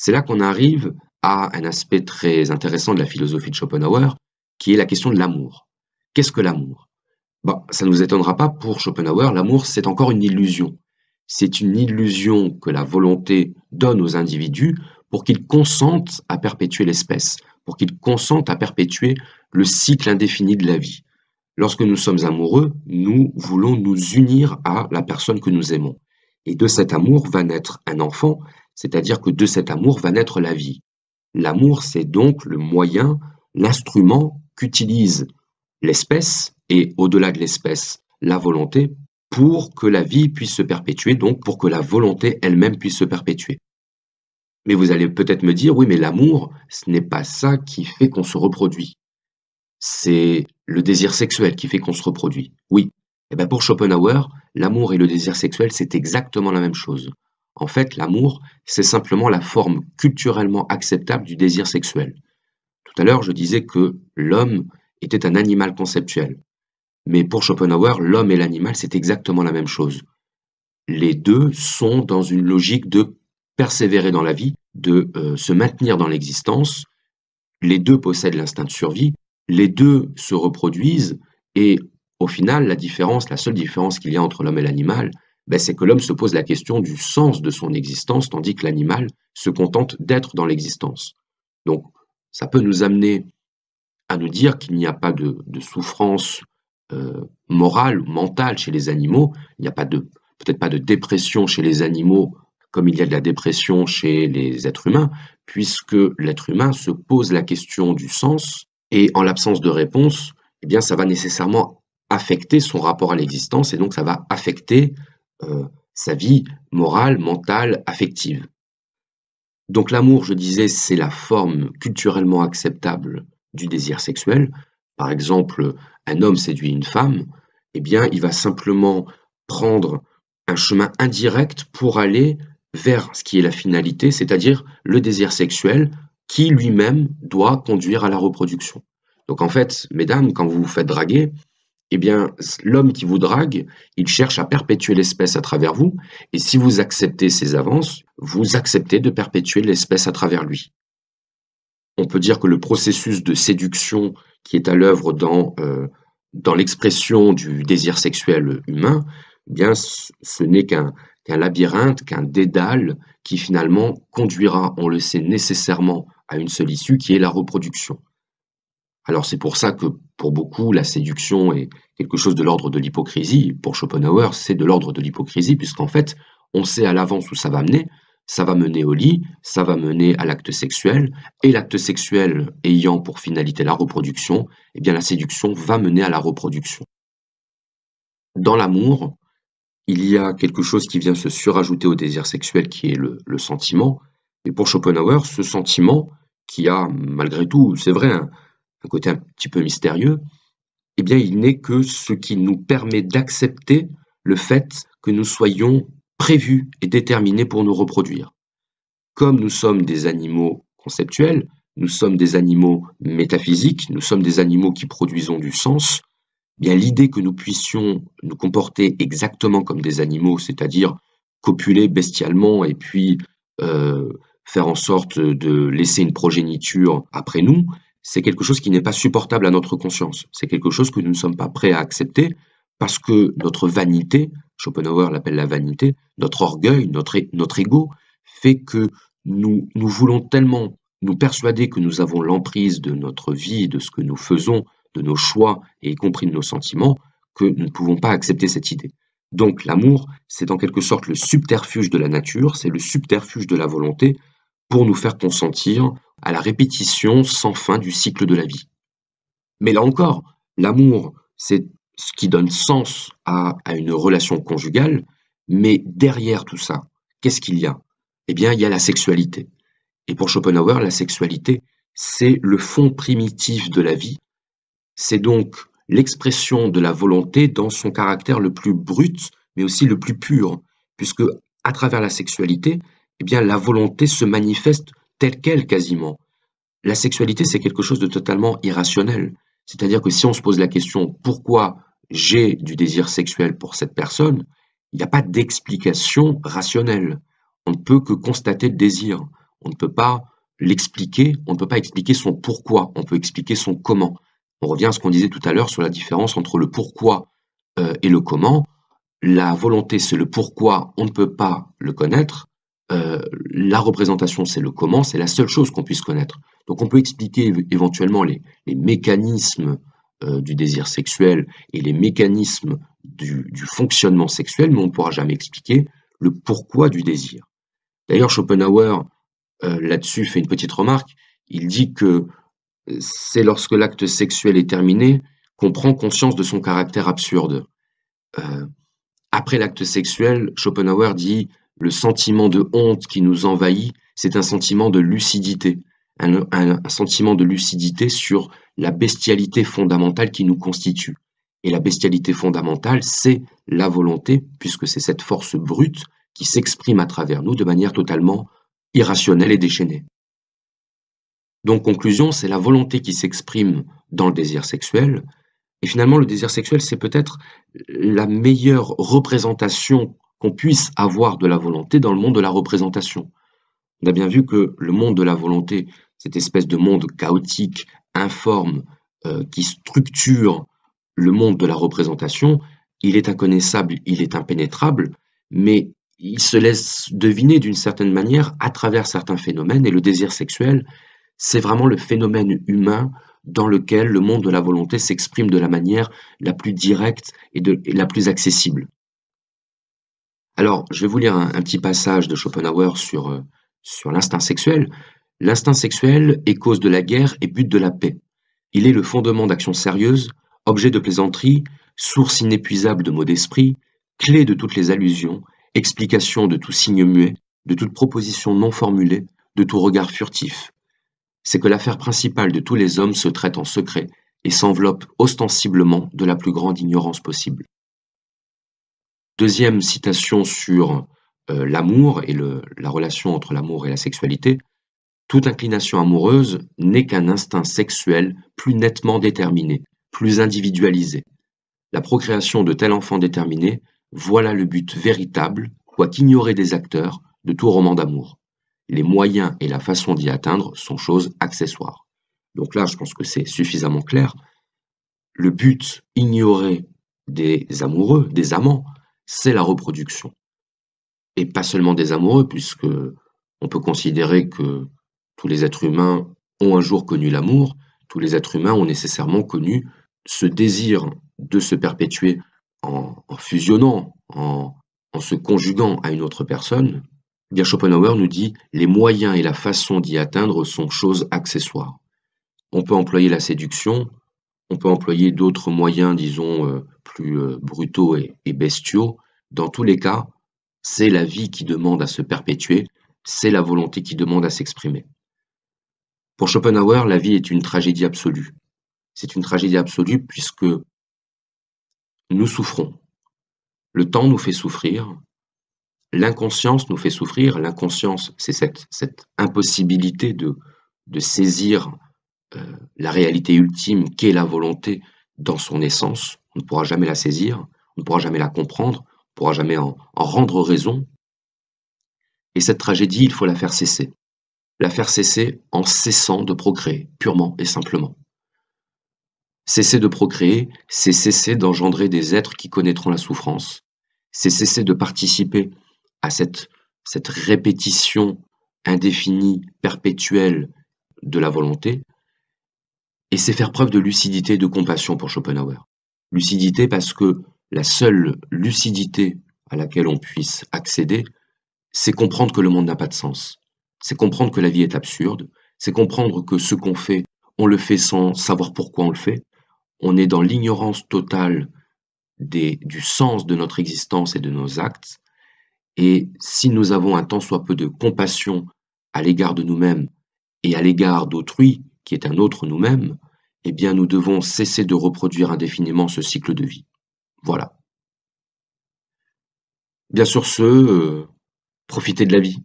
C'est là qu'on arrive à un aspect très intéressant de la philosophie de Schopenhauer, qui est la question de l'amour. Qu'est-ce que l'amour? Bah, ça ne nous étonnera pas, pour Schopenhauer, l'amour, c'est encore une illusion. C'est une illusion que la volonté donne aux individus pour qu'ils consentent à perpétuer l'espèce, pour qu'ils consentent à perpétuer le cycle indéfini de la vie. Lorsque nous sommes amoureux, nous voulons nous unir à la personne que nous aimons. Et de cet amour va naître un enfant, c'est-à-dire que de cet amour va naître la vie. L'amour, c'est donc le moyen, l'instrument qu'utilise l'espèce et, au-delà de l'espèce, la volonté, pour que la vie puisse se perpétuer, donc pour que la volonté elle-même puisse se perpétuer. Mais vous allez peut-être me dire, oui, mais l'amour, ce n'est pas ça qui fait qu'on se reproduit. C'est le désir sexuel qui fait qu'on se reproduit. Oui. Eh bien pour Schopenhauer, l'amour et le désir sexuel, c'est exactement la même chose. En fait, l'amour, c'est simplement la forme culturellement acceptable du désir sexuel. Tout à l'heure, je disais que l'homme était un animal conceptuel. Mais pour Schopenhauer, l'homme et l'animal, c'est exactement la même chose. Les deux sont dans une logique de persévérer dans la vie, de se maintenir dans l'existence. Les deux possèdent l'instinct de survie, les deux se reproduisent, et au final, la seule différence qu'il y a entre l'homme et l'animal, c'est que l'homme se pose la question du sens de son existence, tandis que l'animal se contente d'être dans l'existence. Donc, ça peut nous amener à nous dire qu'il n'y a pas de souffrance morale ou mentale chez les animaux, il n'y a peut-être pas de dépression chez les animaux comme il y a de la dépression chez les êtres humains, puisque l'être humain se pose la question du sens, et en l'absence de réponse, eh bien ça va nécessairement affecter son rapport à l'existence, et donc ça va affecter sa vie morale, mentale, affective. Donc l'amour, je disais, c'est la forme culturellement acceptable du désir sexuel. Par exemple, un homme séduit une femme, eh bien, il va simplement prendre un chemin indirect pour aller vers ce qui est la finalité, c'est-à-dire le désir sexuel qui lui-même doit conduire à la reproduction. Donc en fait, mesdames, quand vous vous faites draguer, eh bien, l'homme qui vous drague, il cherche à perpétuer l'espèce à travers vous, et si vous acceptez ses avances, vous acceptez de perpétuer l'espèce à travers lui. On peut dire que le processus de séduction qui est à l'œuvre dans l'expression du désir sexuel humain, eh bien, ce n'est qu'un labyrinthe, qu'un dédale qui finalement conduira, on le sait nécessairement, à une seule issue qui est la reproduction. Alors c'est pour ça que pour beaucoup, la séduction est quelque chose de l'ordre de l'hypocrisie. Pour Schopenhauer, c'est de l'ordre de l'hypocrisie, puisqu'en fait, on sait à l'avance où ça va mener. Ça va mener au lit, ça va mener à l'acte sexuel, et l'acte sexuel ayant pour finalité la reproduction, eh bien la séduction va mener à la reproduction. Dans l'amour, il y a quelque chose qui vient se surajouter au désir sexuel, qui est le sentiment. Et pour Schopenhauer, ce sentiment, qui a malgré tout, c'est vrai, un côté un petit peu mystérieux, eh bien, il n'est que ce qui nous permet d'accepter le fait que nous soyons prévus et déterminés pour nous reproduire. Comme nous sommes des animaux conceptuels, nous sommes des animaux métaphysiques, nous sommes des animaux qui produisons du sens, eh bien l'idée que nous puissions nous comporter exactement comme des animaux, c'est-à-dire copuler bestialement et puis faire en sorte de laisser une progéniture après nous, c'est quelque chose qui n'est pas supportable à notre conscience. C'est quelque chose que nous ne sommes pas prêts à accepter parce que notre vanité, Schopenhauer l'appelle la vanité, notre orgueil, notre ego, fait que nous voulons tellement nous persuader que nous avons l'emprise de notre vie, de ce que nous faisons, de nos choix, et y compris de nos sentiments, que nous ne pouvons pas accepter cette idée. Donc l'amour, c'est en quelque sorte le subterfuge de la nature, c'est le subterfuge de la volonté pour nous faire consentir à la répétition sans fin du cycle de la vie. Mais là encore, l'amour, c'est ce qui donne sens à une relation conjugale, mais derrière tout ça, qu'est-ce qu'il y a? Eh bien, il y a la sexualité. Et pour Schopenhauer, la sexualité, c'est le fond primitif de la vie. C'est donc l'expression de la volonté dans son caractère le plus brut, mais aussi le plus pur, puisque à travers la sexualité, eh bien, la volonté se manifeste telle quelle quasiment. La sexualité, c'est quelque chose de totalement irrationnel. C'est-à-dire que si on se pose la question pourquoi j'ai du désir sexuel pour cette personne, il n'y a pas d'explication rationnelle. On ne peut que constater le désir. On ne peut pas l'expliquer, on ne peut pas expliquer son pourquoi, on peut expliquer son comment. On revient à ce qu'on disait tout à l'heure sur la différence entre le pourquoi, et le comment. La volonté, c'est le pourquoi, on ne peut pas le connaître. La représentation, c'est le comment, c'est la seule chose qu'on puisse connaître. Donc on peut expliquer éventuellement les mécanismes du désir sexuel et les mécanismes du fonctionnement sexuel, mais on ne pourra jamais expliquer le pourquoi du désir. D'ailleurs, Schopenhauer, là-dessus, fait une petite remarque. Il dit que c'est lorsque l'acte sexuel est terminé qu'on prend conscience de son caractère absurde. Euh, Après l'acte sexuel, Schopenhauer dit le sentiment de honte qui nous envahit, c'est un sentiment de lucidité, un sentiment de lucidité sur la bestialité fondamentale qui nous constitue. Et la bestialité fondamentale, c'est la volonté, puisque c'est cette force brute qui s'exprime à travers nous de manière totalement irrationnelle et déchaînée. Donc, conclusion, c'est la volonté qui s'exprime dans le désir sexuel. Et finalement, le désir sexuel, c'est peut-être la meilleure représentation qu'on puisse avoir de la volonté dans le monde de la représentation. On a bien vu que le monde de la volonté, cette espèce de monde chaotique, informe, qui structure le monde de la représentation, il est inconnaissable, il est impénétrable, mais il se laisse deviner d'une certaine manière à travers certains phénomènes, et le désir sexuel, c'est vraiment le phénomène humain dans lequel le monde de la volonté s'exprime de la manière la plus directe et la plus accessible. Alors, je vais vous lire un petit passage de Schopenhauer sur l'instinct sexuel. L'instinct sexuel est cause de la guerre et but de la paix. Il est le fondement d'actions sérieuses, objet de plaisanterie, source inépuisable de mots d'esprit, clé de toutes les allusions, explication de tout signe muet, de toute proposition non formulée, de tout regard furtif. C'est que l'affaire principale de tous les hommes se traite en secret et s'enveloppe ostensiblement de la plus grande ignorance possible. Deuxième citation sur l'amour et la relation entre l'amour et la sexualité. Toute inclination amoureuse n'est qu'un instinct sexuel plus nettement déterminé, plus individualisé. La procréation de tel enfant déterminé, voilà le but véritable, quoiqu'ignoré des acteurs, de tout roman d'amour. Les moyens et la façon d'y atteindre sont choses accessoires. Donc là, je pense que c'est suffisamment clair. Le but ignoré des amoureux, des amants, c'est la reproduction. Et pas seulement des amoureux, puisque on peut considérer que tous les êtres humains ont un jour connu l'amour, tous les êtres humains ont nécessairement connu ce désir de se perpétuer en fusionnant, en se conjuguant à une autre personne. Eh bien, Schopenhauer nous dit les moyens et la façon d'y atteindre sont choses accessoires. On peut employer la séduction, on peut employer d'autres moyens, disons, plus brutaux et bestiaux. Dans tous les cas, c'est la vie qui demande à se perpétuer, c'est la volonté qui demande à s'exprimer. Pour Schopenhauer, la vie est une tragédie absolue. C'est une tragédie absolue puisque nous souffrons. Le temps nous fait souffrir, l'inconscience nous fait souffrir. L'inconscience, c'est cette impossibilité de saisir la réalité ultime qu'est la volonté dans son essence. On ne pourra jamais la saisir, on ne pourra jamais la comprendre, on ne pourra jamais en rendre raison. Et cette tragédie, il faut la faire cesser. La faire cesser en cessant de procréer, purement et simplement. Cesser de procréer, c'est cesser d'engendrer des êtres qui connaîtront la souffrance. C'est cesser de participer à cette répétition indéfinie, perpétuelle de la volonté. Et c'est faire preuve de lucidité et de compassion pour Schopenhauer. Lucidité parce que la seule lucidité à laquelle on puisse accéder, c'est comprendre que le monde n'a pas de sens. C'est comprendre que la vie est absurde. C'est comprendre que ce qu'on fait, on le fait sans savoir pourquoi on le fait. On est dans l'ignorance totale du sens de notre existence et de nos actes. Et si nous avons un tant soit peu de compassion à l'égard de nous-mêmes et à l'égard d'autrui, qui est un autre nous-mêmes, eh bien nous devons cesser de reproduire indéfiniment ce cycle de vie. Voilà. Bien sur ce, profitez de la vie.